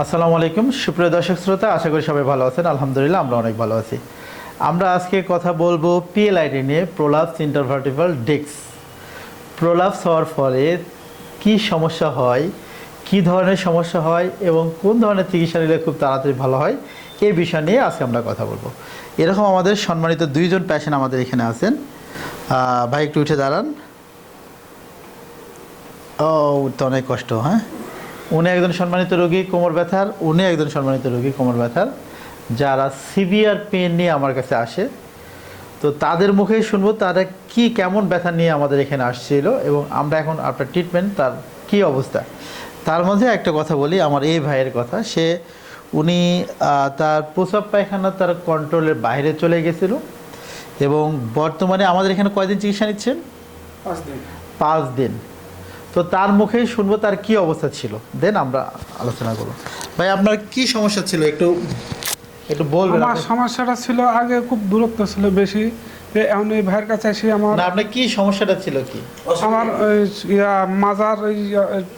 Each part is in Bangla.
আসসালামু আলাইকুম সুপ্রিয় দর্শক শ্রোতা, আশা করি সবাই ভালো আছেন। আলহামদুলিল্লাহ আমরা অনেক ভালো আছি। আমরা আজকে কথা বলবো পিএলআইডি নিয়ে, প্রোলাপস ইন্টারভার্টিব্রাল ডিস্ক। প্রোলাপস হওয়ার ফলে কি সমস্যা হয়, কি ধরনের সমস্যা হয় এবং কোন ধরনের চিকিৎসা নিলে খুব তাড়াতাড়ি ভালো হয়, এই বিষয় নিয়ে আজকে আমরা কথা বলবো। এরকম আমাদের সম্মানিত দুইজন পেশেন্ট আমাদের এখানে আছেন। ভাই একটু উঠে দাঁড়ান। ও তো অনেক কষ্ট। হ্যাঁ, উনি একজন সম্মানিত রোগী কোমর ব্যথার, উনি একজন সম্মানিত রোগী কোমর ব্যথার, যারা সিভিয়ার পেন নিয়ে আমার কাছে আসে। তো তাদের মুখেই শুনবো তারা কি কেমন ব্যথা নিয়ে আমাদের এখানে আসছিল এবং আমরা এখন আপনার ট্রিটমেন্ট তার কি অবস্থা। তার মধ্যে একটা কথা বলি, আমার এই ভাইয়ের কথা। উনি তার প্রস্রাব পায়খানা তার কন্ট্রোলের বাইরে চলে গেছিল এবং বর্তমানে আমাদের এখানে কয়দিন চিকিৎসা নিচ্ছেন? 5 দিন। 5 দিন। তো তার মুখেই শুনবো তার কি অবস্থা ছিল, দেন আমরা আলোচনা করব। ভাই আপনার কি সমস্যা ছিল একটু একটু বলবেন? আমার সমস্যাটা ছিল আগে খুব দূরত্ব ছিল বেশি, এখন এই ভাইয়ের কাছে এসে আমার না, আপনার কি সমস্যাটা ছিল? কি আমার মাজার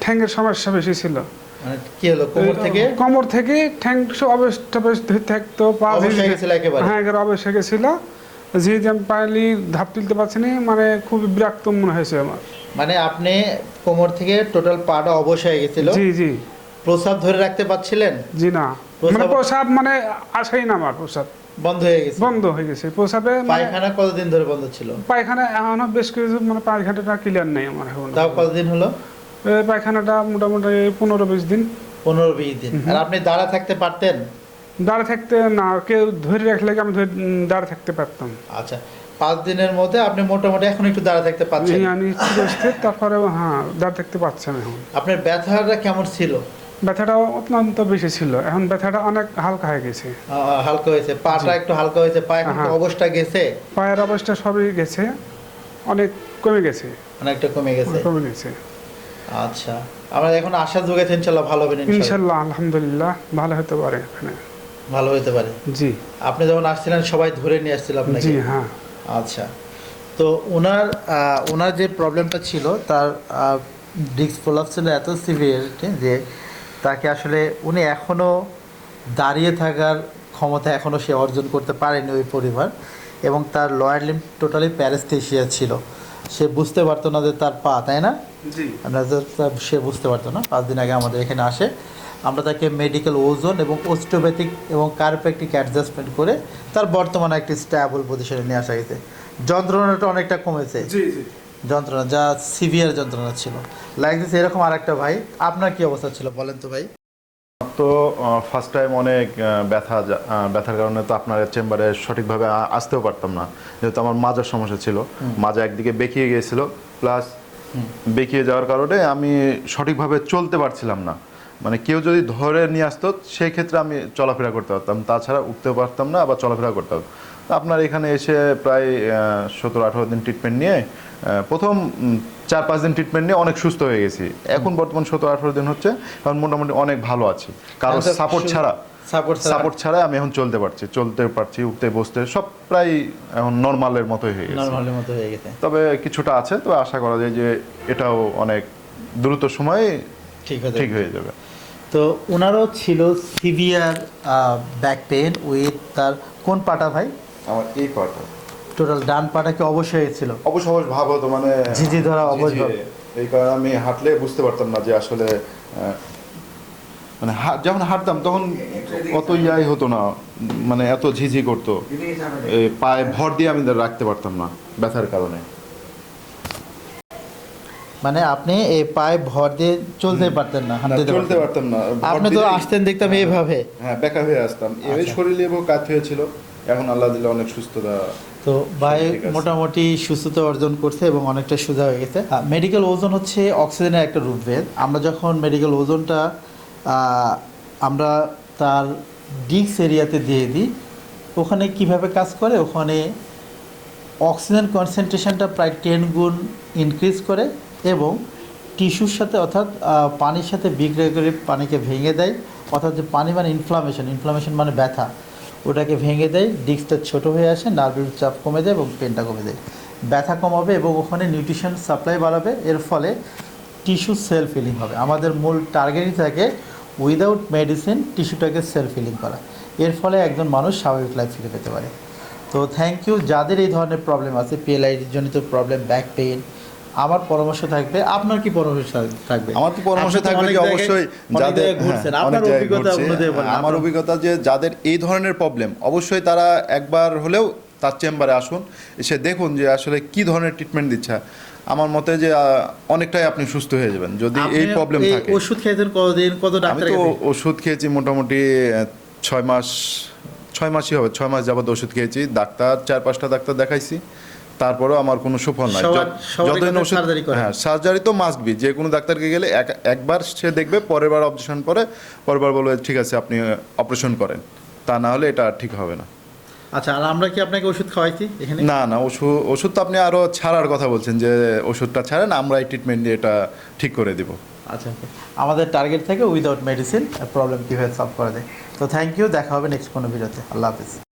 ঠ্যাঙ্গের সমস্যা বেশি ছিল। মানে কি হলো, কোমর থেকে ঠ্যাং অবস্থা বেশ থাকতো, পা অবশ হয়ে গেছিল একেবারে? হ্যাঁ, একেবারে অবশ হয়ে গেছিল। যে আমি পাইলি ধাপ তুলতে পারছি না, মানে খুব বিরক্ত মনে হয়েছে আমার। মানে আপনি কোমর থেকে টোটাল পাটা অবশ হয়ে গেছিল? জি জি। প্রস্রাব ধরে রাখতে পারছিলেন? জি না, মানে প্রস্রাব মানে আসেই না, আমার প্রস্রাব বন্ধ হয়ে গেছে? বন্ধ হয়ে গেছে প্রস্রাবে। পায়খানা কতদিন ধরে বন্ধ ছিল? পায়খানা এখনো বেশ কিছু, মানে পায়খানাটা ক্লিয়ার নেই আমার এখন। তাও কতদিন হলো? পায়খানাটা মোটামুটি 15-20 দিন। 15-20 দিন। আর আপনি দাঁড়া থাকতে পারতেন? দাঁড়ে থাকতে না, কেউ ধরে রাখলে আমি দাঁড়ে থাকতে পারতাম। আচ্ছা, 5 দিনের মধ্যে আপনি মোটামুটি এখন একটু দাঁড়া থাকতে পারছেন? আমি তারপরে হ্যাঁ, দাঁড়ে থাকতে পারছেন এখন। আপনার ব্যথাটা কেমন ছিল? ব্যথাটা অত্যন্ত বেশি ছিল, এখন ব্যথাটা অনেক হালকা হয়ে গেছে। হালকা হয়েছে, পাটা একটু হালকা হয়েছে, পায়ে হ্যাঁ। অবস্থা গেছে? পায়ের অবস্থা সবই গেছে, অনেক কমে গেছে। অনেকটা কমে গেছে? কমে গেছে। আচ্ছা, আমরা এখন আশা যোগাইছি ইনশাআল্লাহ ভালো হবে। ইনশাআল্লাহ আলহামদুলিল্লাহ ভালো হতে পারে এখানে। ভালো হতে পারে? জি। আপনি যখন আসছিলেন সবাই ধরে নিয়ে আসছিল আপনাকে? জি হ্যাঁ। আচ্ছা, তো ওনার যে প্রবলেমটা ছিল, তার ডিস্ক প্রলাপস ছিল এত সিভিয়ার যে তাকে আসলে উনি এখনও দাঁড়িয়ে থাকার ক্ষমতা এখনও সে অর্জন করতে পারেনি ওই পরিবার, এবং তার লোয়ার লিম্ব টোটালি প্যারাস্থেসিয়া ছিল। সে বুঝতে পারতো না যে তার পা, তাই না? জি। সে বুঝতে পারতো না। 5 দিন আগে আমাদের এখানে আসে, আমরা তাকে মেডিকেল ওজন এবং ওস্টিওপ্যাথিক এবং কার্পেক্টিক অ্যাডজাস্টমেন্ট করে তার বর্তমানে একটি স্ট্যাবল পজিশনে নিয়ে আসা গেছে। যন্ত্রণাটা অনেকটা কমেছে। জি জি। যন্ত্রণা যা সিভিয়ার যন্ত্রণা ছিল লাগতেছে। এরকম আরেকটা ভাই, আপনার কি অবস্থা ছিল বলেন তো ভাই? তো ফার্স্ট টাইম অনেক ব্যথার কারণে তো আপনার চেম্বারে সঠিকভাবে আসতেও পারতাম না, যেহেতু আমার মাজার সমস্যা ছিল। মাজা একদিকে বেঁকিয়ে গিয়েছিল, প্লাস বেঁকিয়ে যাওয়ার কারণে আমি সঠিকভাবে চলতে পারছিলাম না। মানে কেউ যদি ধরে নিয়ে আসতো সেই ক্ষেত্রে আমি চলাফেরা করতে পারতাম, তাছাড়া উঠতেও পারতাম না, আবার চলাফেরা করতে পারতাম। আপনার এখানে এসে প্রায় 17-18 দিন ট্রিটমেন্ট নিয়ে, প্রথম 4-5 দিন ট্রিটমেন্ট নিয়ে অনেক সুস্থ হয়ে গেছি। এখন বর্তমান 17-18 দিন হচ্ছে, এখন মোটামুটি অনেক ভালো আছি। কারো সাপোর্ট ছাড়া আমি এখন চলতে পারছি, উঠতে বসতে সব প্রায় এখন নর্মালের মতোই হয়ে গেছে। তবে কিছুটা আছে, তো আশা করা যায় যে এটাও অনেক দ্রুত সময়ে ঠিক হয়ে যাবে। তো ওনারও ছিল সিভিয়ার ব্যাক পেন উইথ তার কোন পাটা ভাই? আমার এই পাটা, টোটাল ডান পাটা কি অবশ্যই হয়েছিল? অবশ্য ভাব হতো, মানে ঝিঝি ধরা অবশ্যই। এই কারণে আমি হাঁটলে বুঝতে পারতাম না যে আসলে, মানে যখন হাঁটতাম তখন অত ইয়াই হতো না, মানে এত ঝিঝি করতো, পায়ে ভর দিয়ে আমি রাখতে পারতাম না ব্যথার কারণে। মানে আপনি এই পায়ে ভর দিয়ে চলতে পারতেন না, চলতে পারতাম না। আপনি তো আসতেন দেখতাম এইভাবে, হ্যাঁ বেকা হয়ে আসতাম, এই শরীরে এবং কাত হয়েছিল। এখন আল্লাহ দিলে অনেক সুস্থতা। তো ভাই মোটামুটি সুস্থতা অর্জন করছে এবং অনেকটা সোজা হয়ে গেছে। মেডিকেল ওজন হচ্ছে অক্সিজেনের একটা রূপভেদ। আমরা যখন মেডিকেল ওজনটা আমরা তার ডিস্ক এরিয়াতে দিয়ে দিই, ওখানে কিভাবে কাজ করে, ওখানে অক্সিজেন কনসেন্ট্রেশনটা প্রায় 10 গুণ ইনক্রিজ করে এবং টিস্যুর সাথে অর্থাৎ পানির সাথে বিক্রিয়া করে পানিকে ভেঙে দেয়। অর্থাৎ যে পানি মানে ইনফ্লামেশন মানে ব্যথা, ওটাকে ভেঙে দেয়, ডিস্কটা ছোটো হয়ে আসে, নার্ভের চাপ কমে যায় এবং পেনটা কমে যায়, ব্যথা কমাবে এবং ওখানে নিউট্রিশন সাপ্লাই বাড়াবে। এর ফলে টিস্যু সেল ফিলিং হবে। আমাদের মূল টার্গেটই থাকে উইদাউট মেডিসিন টিস্যুটাকে সেলফ হিলিং করা। এর ফলে একজন মানুষ স্বাভাবিক লাইফ ফিরে পেতে পারে। তো থ্যাংক ইউ। যাদের এই ধরনের প্রবলেম আছে, পিএলআইডি জনিত প্রবলেম, ব্যাক পেইন, আমার পরামর্শ থাকবে। আপনার কি পরামর্শ থাকবে? আমার তো পরামর্শ আপনি তো থাকবে অনেক যে জায়গায়- অবশ্যই অনেক যাদের জায়গায় ঘুরছেন, হ্যাঁ, আপনার অনেক জায়গায় অভিজ্ঞতা ঘুরছি। অনুযায়ী বলেন। আমার আপনার- অভিজ্ঞতা যে যাদের এই ধরনের প্রবলেম অবশ্যই তারা একবার হলেও তার চেম্বারে আসুন, এসে দেখুন যে আসলে কি ধরনের ট্রিটমেন্ট দিচ্ছে। আমার মতে যে অনেকটাই আপনি সুস্থ হয়ে যাবেন যদি এই আপনি প্রবলেম এই থাকে। ওষুধ খেয়েছেন কতদিন, কত আমি ডাক্তার তো ওষুধ খেয়েছি মোটামুটি 6 মাসই হবে, 6 মাস যাবত ওষুধ খেয়েছি। ডাক্তার 4-5টা ডাক্তার দেখাইছি, তারপরেও আমার কোনো সুফল নাই। সবার যতদিন কাছে ওষুধ, সার্জারি করেন? হ্যাঁ সার্জারি তো মাস্ট বি। যে কোনো ডাক্তারকে গেলে একবার সে দেখবে, পরের বার অপারেশন পরে পরের বার বলবে ঠিক আছে আপনি অপারেশন করেন, তা না হলে এটা আর ঠিক হবে না। আচ্ছা, আর আমরা কি আপনাকে ওষুধ খাওয়াইছি এখানে? না না, ওষুধ তো আপনি আরও ছাড়ার কথা বলছেন, যে ওষুধটা ছাড়েন, আমরা এই ট্রিটমেন্ট দিয়ে এটা ঠিক করে দিব। আচ্ছা, আমাদের টার্গেট থাকে উইদাউট মেডিসিন প্রবলেম কীভাবে সলভ করা যায়। তো থ্যাংক ইউ, দেখা হবে নেক্সট কোনো ভিডিওতে। আল্লাহ হাফিজ।